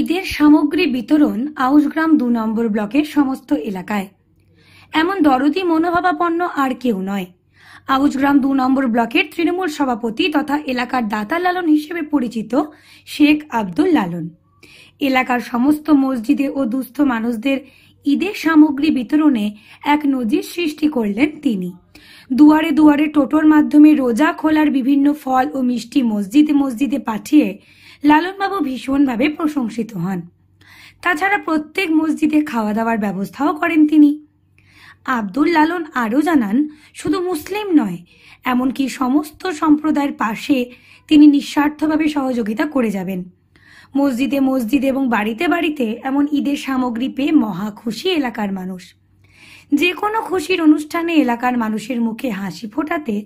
ঈদের সামগ্রী বিতরণ আউশগ্রাম ২ নম্বর ব্লকের সমস্ত এলাকায়। এমন দরদি মনোভাবাপন্ন আর কেউ নয়। আউশগ্রাম ২ নম্বর ব্লকের তৃণমূল সভাপতি তথা এলাকার দাতা লালন হিসেবে পরিচিত শেখ আব্দুল লালন। এলাকার সমস্ত মসজিদে ও দুস্থ মানুষদের ঈদের সামগ্রী বিতরণে এক নজির সৃষ্টি করলেন তিনি। দুয়ারে দুয়ারে টোটোর মাধ্যমে রোজা খোলার বিভিন্ন ফল ও মিষ্টি মসজিদে মসজিদে পাঠিয়ে লালনবাবু ভীষণভাবে প্রশংসিত হন। তাছাড়া প্রত্যেক মসজিদে খাওয়া দাওয়ার ব্যবস্থাও করেন তিনি। আব্দুল লালন আরও জানান, শুধু মুসলিম নয়, এমনকি সমস্ত সম্প্রদায়ের পাশে তিনি নিঃস্বার্থভাবে সহযোগিতা করে যাবেন। মসজিদে মসজিদে এবং বাড়িতে বাড়িতে এমন ঈদের সামগ্রী পেয়ে মহা খুশি এলাকার মানুষ। যে কোনো খুশির অনুষ্ঠানে এলাকার মানুষের মুখে হাসি ফোটাতে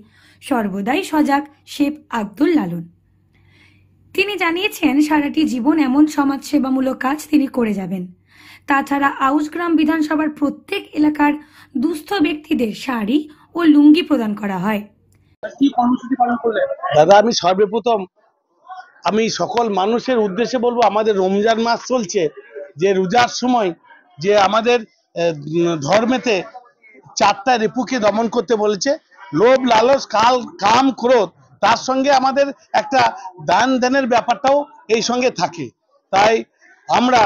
সর্বদাই সজাগ শেখ আব্দুল লালন। তিনি জানিয়েছেন, সারাটি জীবন এমন সমাজসেবামূলক কাজ তিনি করে যাবেন। তাছাড়া আউশগ্রাম বিধানসভার প্রত্যেক এলাকার দুস্থ ব্যক্তিদের শাড়ি ও লুঙ্গি প্রদান করা হয়। দাদা, আমি সর্বপ্রথম সকল মানুষের উদ্দেশ্যে বলবো, আমাদের রমজান মাস চলছে, যে রোজার সময় যে আমাদের ধর্মেতে 4টা রিপুকে দমন করতে বলেছে, লোভ, লালস, কাম, ক্রোধ, তার সঙ্গে আমাদের একটা দান ধ্যানের ব্যাপারটাও এই সঙ্গে থাকে। তাই আমরা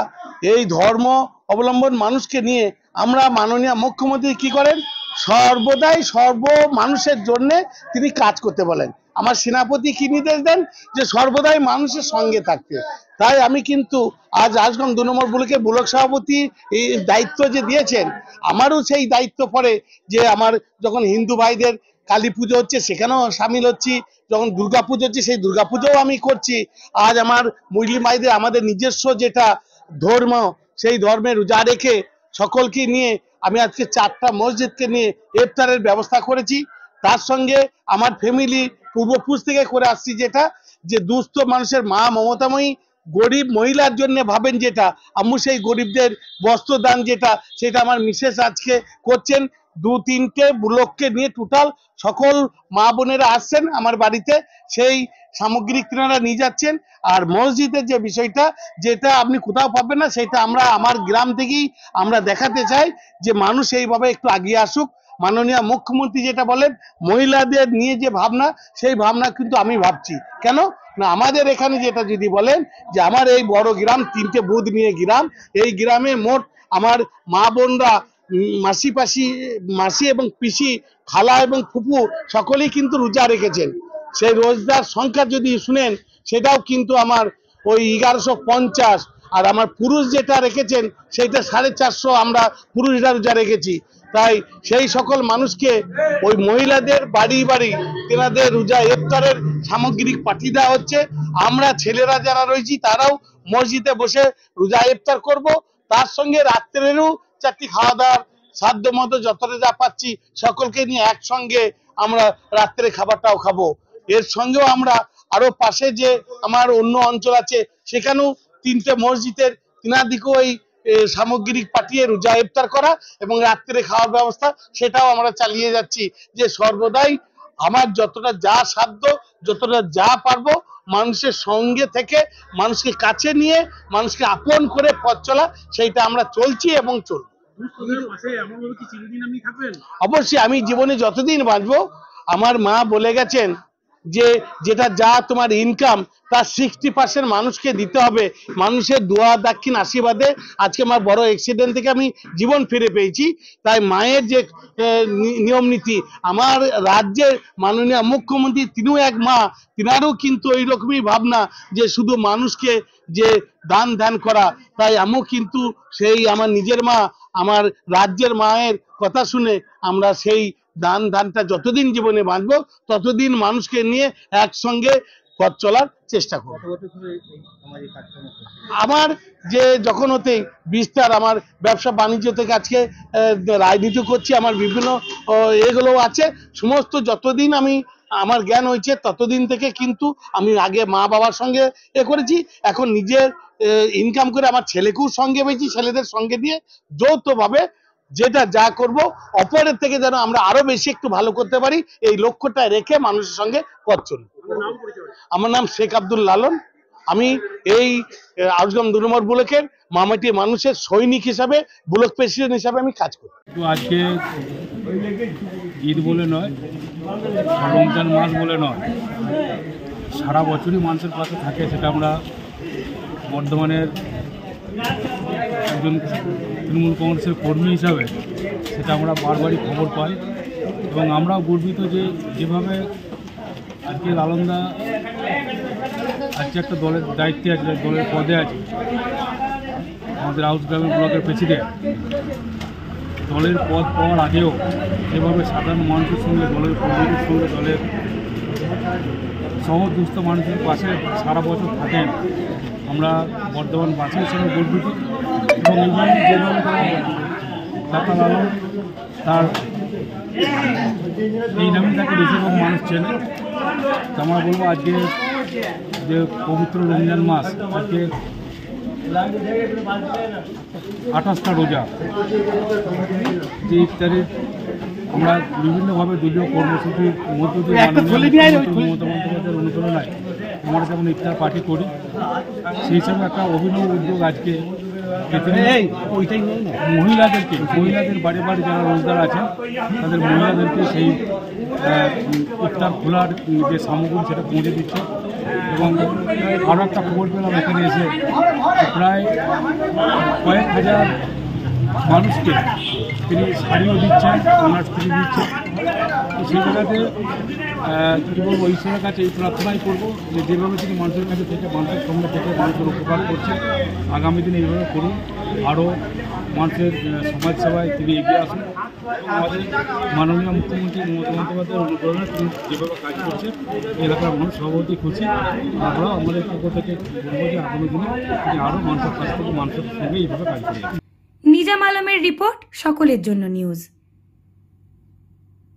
এই ধর্ম অবলম্বন মানুষকে নিয়ে আমরা মাননীয় মুখ্যমন্ত্রী কি করেন, সর্বদাই মানুষের জন্য তিনি কাজ করতে বলেন। আমার সেনাপতি কি নির্দেশ দেন, যে সর্বদাই মানুষের সঙ্গে থাকতে। তাই আমি কিন্তু আজ আউশগ্রাম 2 নম্বর ব্লকের ব্লক সভাপতি এই দায়িত্ব যে দিয়েছেন, আমারও সেই দায়িত্ব পড়ে যে আমার যখন হিন্দু ভাইদের কালী পুজো হচ্ছে সেখানেও সামিল হচ্ছি, যখন দুর্গা পুজো হচ্ছে সেই দুর্গা পুজোও আমি করছি। আজ আমার মুসলিম ভাইদের আমাদের নিজস্ব যেটা ধর্ম, সেই ধর্মে রোজা রেখে সকলকে নিয়ে আমি আজকে 4টা মসজিদকে নিয়ে ইফতারের ব্যবস্থা করেছি। তার সঙ্গে আমার ফ্যামিলি পূর্বপুরুষ থেকে করে আসছি, যেটা যে দুস্থ মানুষের মা মমতাময়ী গরিব মহিলার জন্য ভাবেন, যেটা আম্মু সেই গরিবদের বস্ত্র দান, সেটা আমার মিসেস আজকে করছেন। 2-3টে ব্লককে নিয়ে টোটাল সকল মা বোনেরা আসছেন আমার বাড়িতে, সেই সামগ্রী তিনারা নিয়ে যাচ্ছেন। আর মসজিদের যে বিষয়টা, যেটা আপনি কোথাও পাবেন না, সেটা আমার গ্রাম থেকেই আমরা দেখাতে চাই যে মানুষ এইভাবে একটু এগিয়ে আসুক। মাননীয় মুখ্যমন্ত্রী যেটা বলেন, মহিলাদের নিয়ে যে ভাবনা, সেই ভাবনা কিন্তু আমি ভাবছি। কেন না, আমাদের এখানে যেটা যদি বলেন যে আমার এই বড় গ্রাম, 3টে বুথ নিয়ে গ্রাম, এই গ্রামে মোট আমার মা বোনরা মাসি এবং পিসি, খালা এবং ফুপু সকলেই কিন্তু রোজা রেখেছেন। সেই রোজার সংখ্যা যদি শুনেন, সেটাও কিন্তু আমার ওই 1150। আর আমার পুরুষ যেটা রেখেছেন সেটা 450 আমরা পুরুষরা রোজা রেখেছি। তাই সেই সকল মানুষকে ওই মহিলাদের বাড়ি বাড়ি তেনাদের রোজা ইফতারের সামগ্রী পাঠিয়ে দেওয়া হচ্ছে। আমরা ছেলেরা যারা রয়েছি তারাও মসজিদে বসে রোজা ইফতার করব। তার সঙ্গে রাত্রেরও 4টি খাওয়া দাওয়ার সাধ্য মতো যতটা যা পাচ্ছি সকলকে নিয়ে একসঙ্গে আমরা রাত্রে খাবারটাও খাবো। এর সঙ্গেও আমরা আরো পাশে যে আমার অন্য অঞ্চল আছে, সেখানেও 3টে মসজিদের তিনাদিকেও এই সামগ্রী পাঠিয়ে রোজা ইফতার করা এবং রাত্রে খাওয়ার ব্যবস্থা, সেটাও আমরা চালিয়ে যাচ্ছি। যে সর্বদাই আমার যতটা যা সাধ্য, যতটা যা পারবো, মানুষের সঙ্গে থেকে মানুষকে কাছে নিয়ে মানুষকে আপন করে পথ চলা, সেইটা আমরা চলছি এবং চলব। অবশ্যই আমি জীবনে যতদিন বাঁচবো, আমার মা বলে গেছেন যে যেটা যা তোমার ইনকাম তার 60% মানুষকে দিতে হবে। মানুষের দোয়া দাক্ষিণ আশীর্বাদে আজকে আমার বড় অ্যাক্সিডেন্ট থেকে আমি জীবন ফিরে পেয়েছি। তাই মায়ের যে নিয়ম নীতি, আমার রাজ্যের মাননীয় মুখ্যমন্ত্রী তিনিও এক মা, তিনারও কিন্তু ওই রকমই ভাবনা যে শুধু মানুষকে যে দান ধ্যান করা। তাই আমিও কিন্তু সেই আমার নিজের মা, আমার রাজ্যের মায়ের কথা শুনে আমরা সেই দান ধানটা যতদিন জীবনে বাঁচবো ততদিন মানুষকে নিয়ে একসঙ্গে পথ চলার চেষ্টা করব। আমার যে যখন হতে বিস্তার, আমার ব্যবসা বাণিজ্য থেকে আজকে রাজনীতি করছি, আমার বিভিন্ন এগুলো আছে, সমস্ত যতদিন আমার জ্ঞান হয়েছে ততদিন থেকে কিন্তু আমি আগে মা বাবার সঙ্গে করেছি, এখন নিজের ইনকাম করে আমার ছেলেকেও সঙ্গে পেয়েছি, ছেলেদের সঙ্গে নিয়ে যৌথভাবে যেটা যা করব, অপরের থেকে যেন আমরা আরো বেশি একটু ভালো করতে পারি, এই লক্ষ্যটা রেখে মানুষের সঙ্গে পথ চলি। আমার নাম শেখ আব্দুল লালন। আমি এই আউসগ্রাম 2 নম্বর ব্লকের মামাটি মানুষের সৈনিক হিসাবে, ব্লক প্রেসিডেন্ট হিসাবে আমি কাজ করি। তো আজকে ঈদ বলে নয়, রমজান মাস বলে নয়, সারা বছরই মানুষের পাশে থাকে, সেটা আমরা বর্ধমানের একজন তৃণমূল কংগ্রেসের কর্মী হিসাবে সেটা আমরা বারবারই খবর পাই এবং আমরাও গর্বিত যে যেভাবে আজকে লালনদা আজকে একটা দলের দায়িত্বে আছে, দলের পদে আছে, আমাদের আউসগ্রামের ব্লকের প্রেসিডেন্ট, দলের পদ পাওয়ার আগেও যেভাবে সাধারণ মানুষের সঙ্গে, দলের কর্মীদের সঙ্গে, দলের সহজ দুস্থ মানুষের পাশে সারা বছর থাকেন, আমরা বর্ধমানবাসী হিসেবে গর্বিত। এবং এইভাবে যেভাবে কাকা লালন তার এই নামে তাকে বেশিরভাগ মানুষ চেনে। তো আমরা বলবো আজকে যে পবিত্র রমজান মাস, আজকে 28টা রোজা, যে ইফতারের আমরা বিভিন্নভাবে দলীয় কর্মসূচির মধ্য দিয়ে মমতা বন্দ্যোপাধ্যায়ের অনুপ্রেরণায় আমরা যেমন ইফতার পার্টি করি, সেই হিসাবে একটা অভিনব উদ্যোগ আজকে মহিলাদের বাড়ি বাড়ি যারা রোজগার আছেন তাদের মহিলাদেরকে সেই ইফতার খোলার যে সামগ্রী সেটা পৌঁছে দিচ্ছে। এবং আরও একটা খবর পেলাম এখানে এসে প্রায় কয়েক হাজার মানুষকে তিনি শাড়িও দিচ্ছেন, ওনার স্ত্রী দিচ্ছেন। তো সেই জায়গাতে কী বলবো, ঈশ্বরের কাছে এই প্রার্থনাই করবো যে যেভাবে তিনি মানুষের কাছে থেকে, মানুষের সঙ্গে থেকে মানুষের উপকার করছেন, আগামী দিনে এইভাবে করুন, আরও মানুষের সমাজসেবায় তিনি এগিয়ে আসুন। আমাদের মাননীয় মুখ্যমন্ত্রী মমতা বন্দ্যোপাধ্যায়ের অনুপ্রেরণায় তিনি যেভাবে কাজ করছেন, এলাকার মানুষ সভাপতি খুশি। আমরাও আমাদের পক্ষ থেকে বলবো যে আগামী দিনে তিনি আরও মানুষের কাছ থেকে, মানুষের সঙ্গে এইভাবে কাজ করে। নিজাম আলমের রিপোর্ট, সকলের জন্য নিউজ।